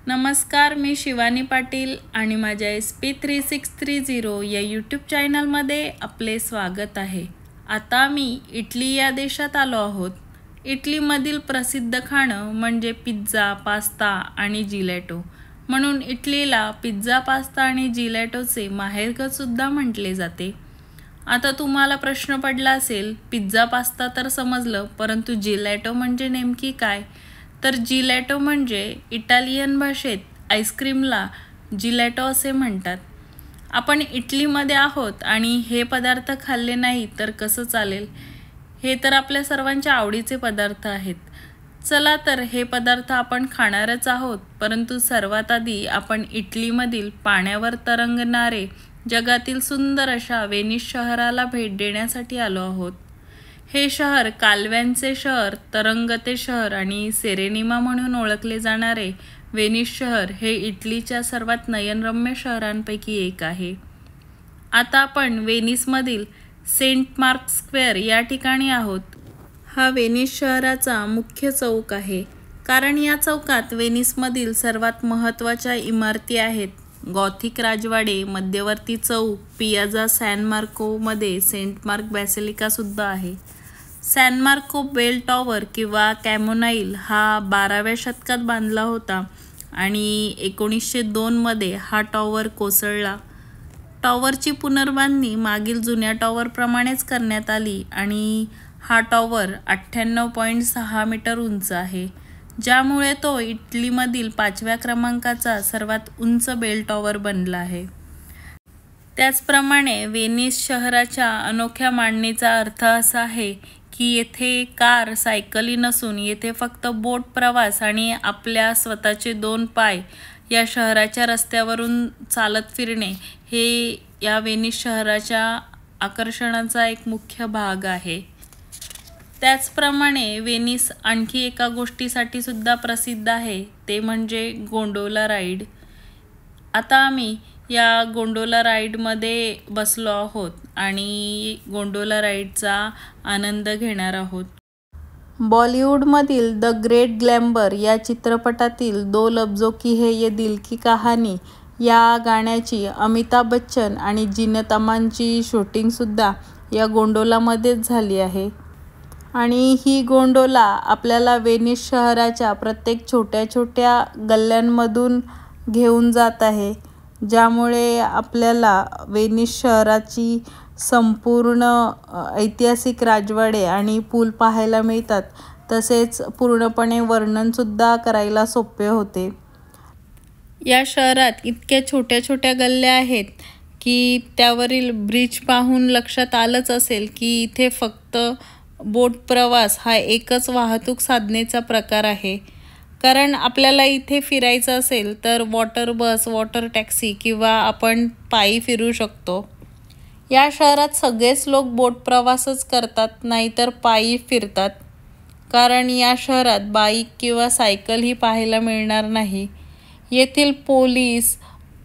नमस्कार, मी शिवानी पाटील आणि माझ्या SP3630 या यूट्यूब चॅनलमध्ये आपले स्वागत आहे. आता मी इटली या देशात आलो आहोत. इटलीमधील प्रसिद्ध खाणं म्हणजे पिझ्झा, पास्ता आणि जिलेटो. म्हणून इटलीला पिझ्झा, पास्ता आणि जिलेटोचे माहेरघरसुद्धा म्हटले जाते. आता तुम्हाला प्रश्न पडला असेल, पिझ्झा पास्ता तर समजलं, परंतु जिलेटो म्हणजे नेमकी काय? तर जिलेटो म्हणजे इटालियन भाषेत आईस्क्रीमला जिलेटो असे म्हणतात. आपण इटलीमध्ये आहोत आणि हे पदार्थ खाल्ले नाही तर कसं चालेल? हे तर आपल्या सर्वांच्या आवडीचे पदार्थ आहेत. चला तर हे पदार्थ आपण खाणारच आहोत, परंतु सर्वात आधी आपण इटलीमधील पाण्यावर तरंगणारे जगातील सुंदर अशा वेनिस शहराला भेट देण्यासाठी आलो आहोत. हे शहर कालव्यांचे शहर, तरंगते शहर आणि सेरेनिमा म्हणून ओळखले जाणारे वेनिस शहर हे इटलीच्या सर्वात नयनरम्य शहरांपैकी एक आहे. आता आपण वेनिसमधील सेंट मार्क स्क्वेअर या ठिकाणी आहोत. हा वेनिस शहराचा मुख्य चौक आहे, कारण या चौकात वेनिसमधील सर्वात महत्त्वाच्या इमारती आहेत. गॉथिक राजवाडे, मध्यवर्ती चौक, पियाझा सॅन मार्कोमध्ये सेंट मार्क बॅसिलिकासुद्धा आहे. सॅन मार्को बेल टॉवर किंवा कॅमोनाईल हा 12व्या शतकात बांधला होता आणि 1902मध्ये हा टॉवर कोसळला. टॉवरची पुनर्बांधणी मागील जुन्या टॉवरप्रमाणेच करण्यात आली आणि हा टॉवर 98.6 मीटर उंच आहे, ज्यामुळे तो इटलीमधील 5व्या क्रमांकाचा सर्वात उंच बेल टॉवर बनला आहे. त्याचप्रमाणे वेनिस शहराच्या अनोख्या मांडणीचा अर्थ असा आहे की येथे कार, सायकली नसून येथे फक्त बोट प्रवास आणि आपल्या स्वतःचे 2 पाय या शहराच्या रस्त्यावरून चालत फिरणे हे या वेनिस शहराच्या आकर्षणाचा एक मुख्य भाग आहे. त्याचप्रमाणे वेनिस आणखी एका गोष्टीसाठी सुद्धा प्रसिद्ध आहे, ते म्हणजे गोंडोला राईड. आता आम्ही या गोंडोला राईडमध्ये बसलो आहोत आणि गोंडोला राईडचा आनंद घेणार आहोत. बॉलिवूडमधील द ग्रेट ग्लॅमर या चित्रपटातील दो लफ्जों की है ये दिल की कहानी या गाण्याची अमिताभ बच्चन आणि जीनत अमानची शूटिंगसुद्धा या गोंडोलामध्येच झाली आहे. आणि ही गोंडोला आपल्याला वेनिस शहराच्या प्रत्येक छोट्या छोट्या गल्ल्यांमधून घेऊन जात आहे, ज्यामुळे आपल्याला वेनिस शहराची संपूर्ण ऐतिहासिक राजवाडे आणि पूल पाहायला मिळतात. तसेच पूर्णपणे वर्णनसुद्धा करायला सोपे होते. या शहरात इतक्या छोट्या छोट्या गल्ल्या आहेत की त्यावरील ब्रिज पाहून लक्षात आलंच असेल की इथे फक्त बोट प्रवास हा एकच वाहतूक साधनेचा प्रकार आहे. कारण आपल्याला इथे फिरायचं असेल तर वॉटर बस, वॉटर टॅक्सी किंवा आपण पायी फिरू शकतो. या शहरात सगळेच लोक बोट प्रवासच करतात, नाहीतर पायी फिरतात, कारण या शहरात बाईक किंवा सायकलही पाहायला मिळणार नाही. येथील पोलीस,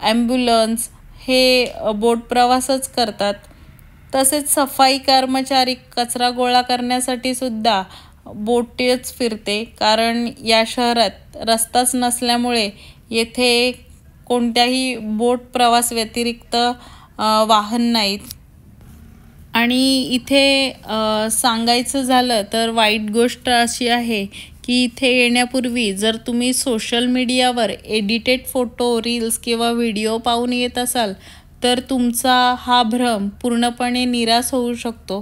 ॲम्ब्युलन्स हे बोट प्रवासच करतात. तसेच सफाई कर्मचारी कचरा गोळा करण्यासाठी सुद्धा बोटच फिरते, कारण या शहरात रस्ताच नसल्यामुळे येथे कोणत्याही बोट प्रवास व्यतिरिक्त वाहन नाहीत. आणि इथे सांगायचं झालं तर वाईट गोष्ट अशी आहे की इथे येण्यापूर्वी जर तुम्ही सोशल मीडियावर एडिटेड फोटो, रील्स किंवा व्हिडिओ पाहून येत असाल तर तुमचा हा भ्रम पूर्णपणे निराश होऊ शकतो.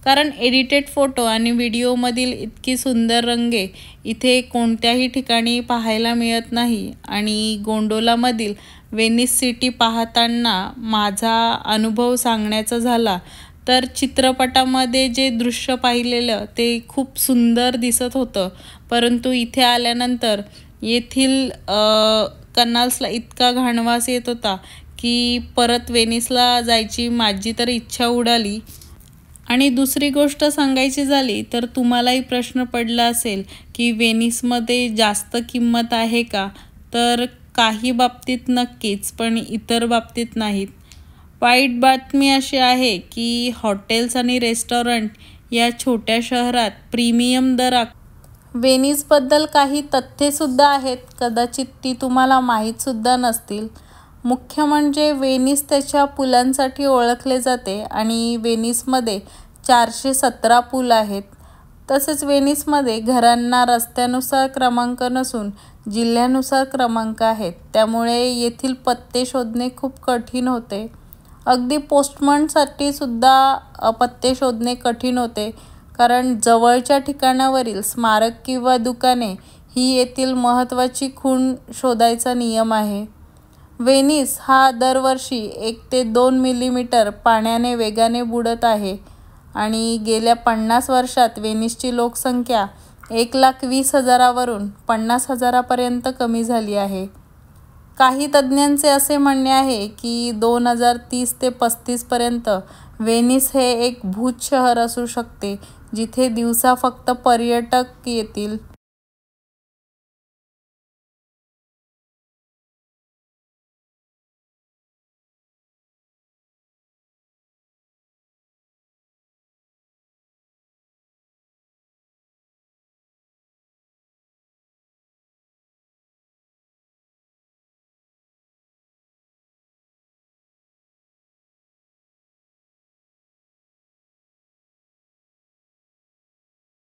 कारण एडिटेड फोटो आणि व्हिडिओमधील इतकी सुंदर रंगे इथे कोणत्याही ठिकाणी पाहायला मिळत नाही. आणि गोंडोलामधील वेनिस सिटी पाहताना माझा अनुभव सांगण्याचा झाला तर चित्रपटामध्ये जे दृश्य पाहिलेलं ते खूप सुंदर दिसत होतं, परंतु इथे आल्यानंतर येथील कनाल्सला इतका घाणवास येत होता की परत वेनिसला जायची माझी तर इच्छा उडाली. आणि दुसरी गोष्ट सांगायची झाली तर तुम्हालाही प्रश्न पडला असेल की वेनिसमध्ये जास्त किंमत आहे का? तर काही बाबतीत नक्कीच, पण इतर बाबतीत नाहीत. वाईट बातमी अशी आहे की हॉटेल्स आणि रेस्टॉरंट या छोट्या शहरात प्रीमियम दरात व्हेनिसबद्दल काही तथ्येसुद्धा आहेत, कदाचित ती तुम्हाला माहीतसुद्धा नसतील. मुख्य म्हणजे व्हेनिस त्याच्या पुलांसाठी ओळखले जाते आणि व्हेनिसमध्ये 417 पूल आहेत. तसेच व्हेनिसमध्ये घरांना रस्त्यानुसार क्रमांक नसून जिल्ह्यानुसार क्रमांक आहेत, त्यामुळे येथील पत्ते शोधणे खूप कठीण होते. अगदी पोस्टमनसाठी सुद्धा पत्ते शोधणे कठीण होते, कारण जवळच्या ठिकाणावरील स्मारक किंवा दुकाने ही येथील महत्त्वाची खूण शोधायचा नियम आहे. व्हेनिस हा दरवर्षी 1 ते 2 मिलीमीटर पाण्याने वेगाने बुडत आहे आणि गेल्या 50 वर्षात व्हेनिसची लोकसंख्या 1,20,000 वरून 50,000 पर्यंत कमी झाली आहे. काही तज्ज्ञांचे असे म्हणणे आहे की 2030 ते 35 पर्यंत व्हेनिस हे एक भूत शहर असू शकते, जिथे दिवसा फक्त पर्यटक येतील.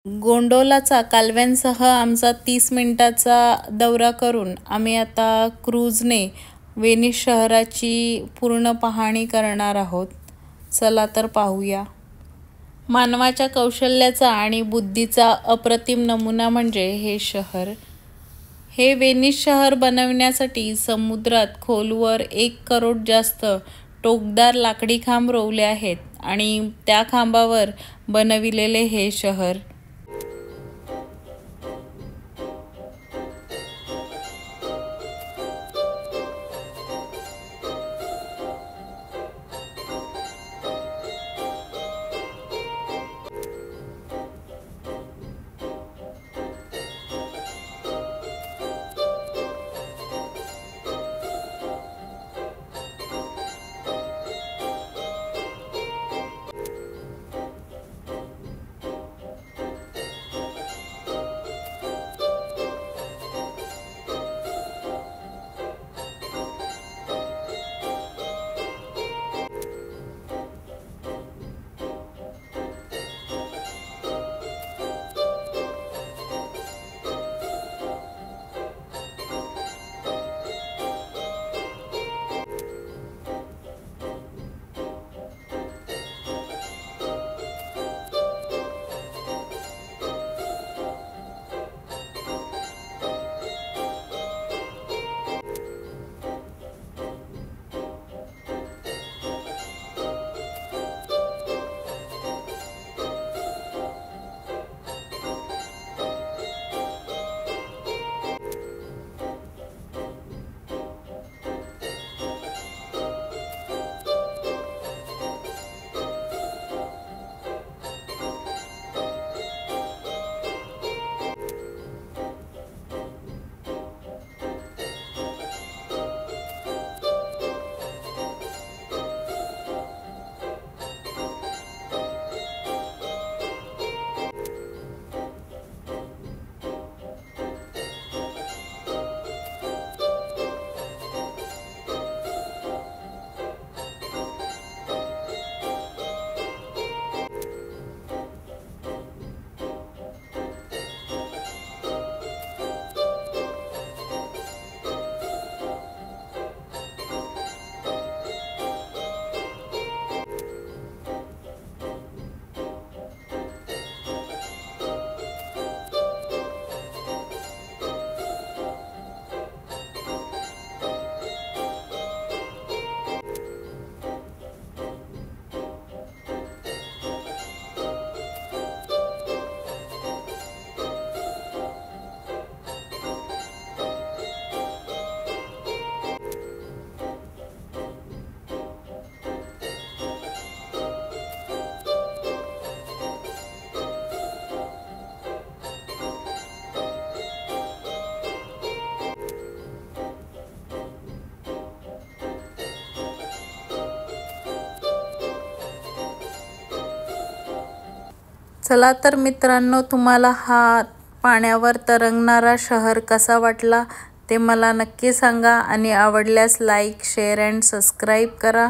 गोंडोलाचा कालव्यांसह आमचा 30 मिनिटांचा दौरा करून आम्ही आता क्रूझने व्हेनिस शहराची पूर्ण पाहणी करणार आहोत. चला तर पाहूया. मानवाच्या कौशल्याचा आणि बुद्धीचा अप्रतिम नमुना म्हणजे हे शहर. हे व्हेनिस शहर बनविण्यासाठी समुद्रात खोलवर 1 करोड जास्त टोकदार लाकडी खांब रोवले आहेत आणि त्या खांबावर बनविलेले हे शहर. चला तर मित्रांनो, तुम्हाला हा पाण्यावर तरंगणारा शहर कसा वाटला ते मला नक्की सांगा आणि आवडल्यास लाईक, शेअर अँड सबस्क्राईब करा.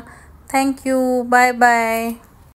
थँक्यू. Bye bye.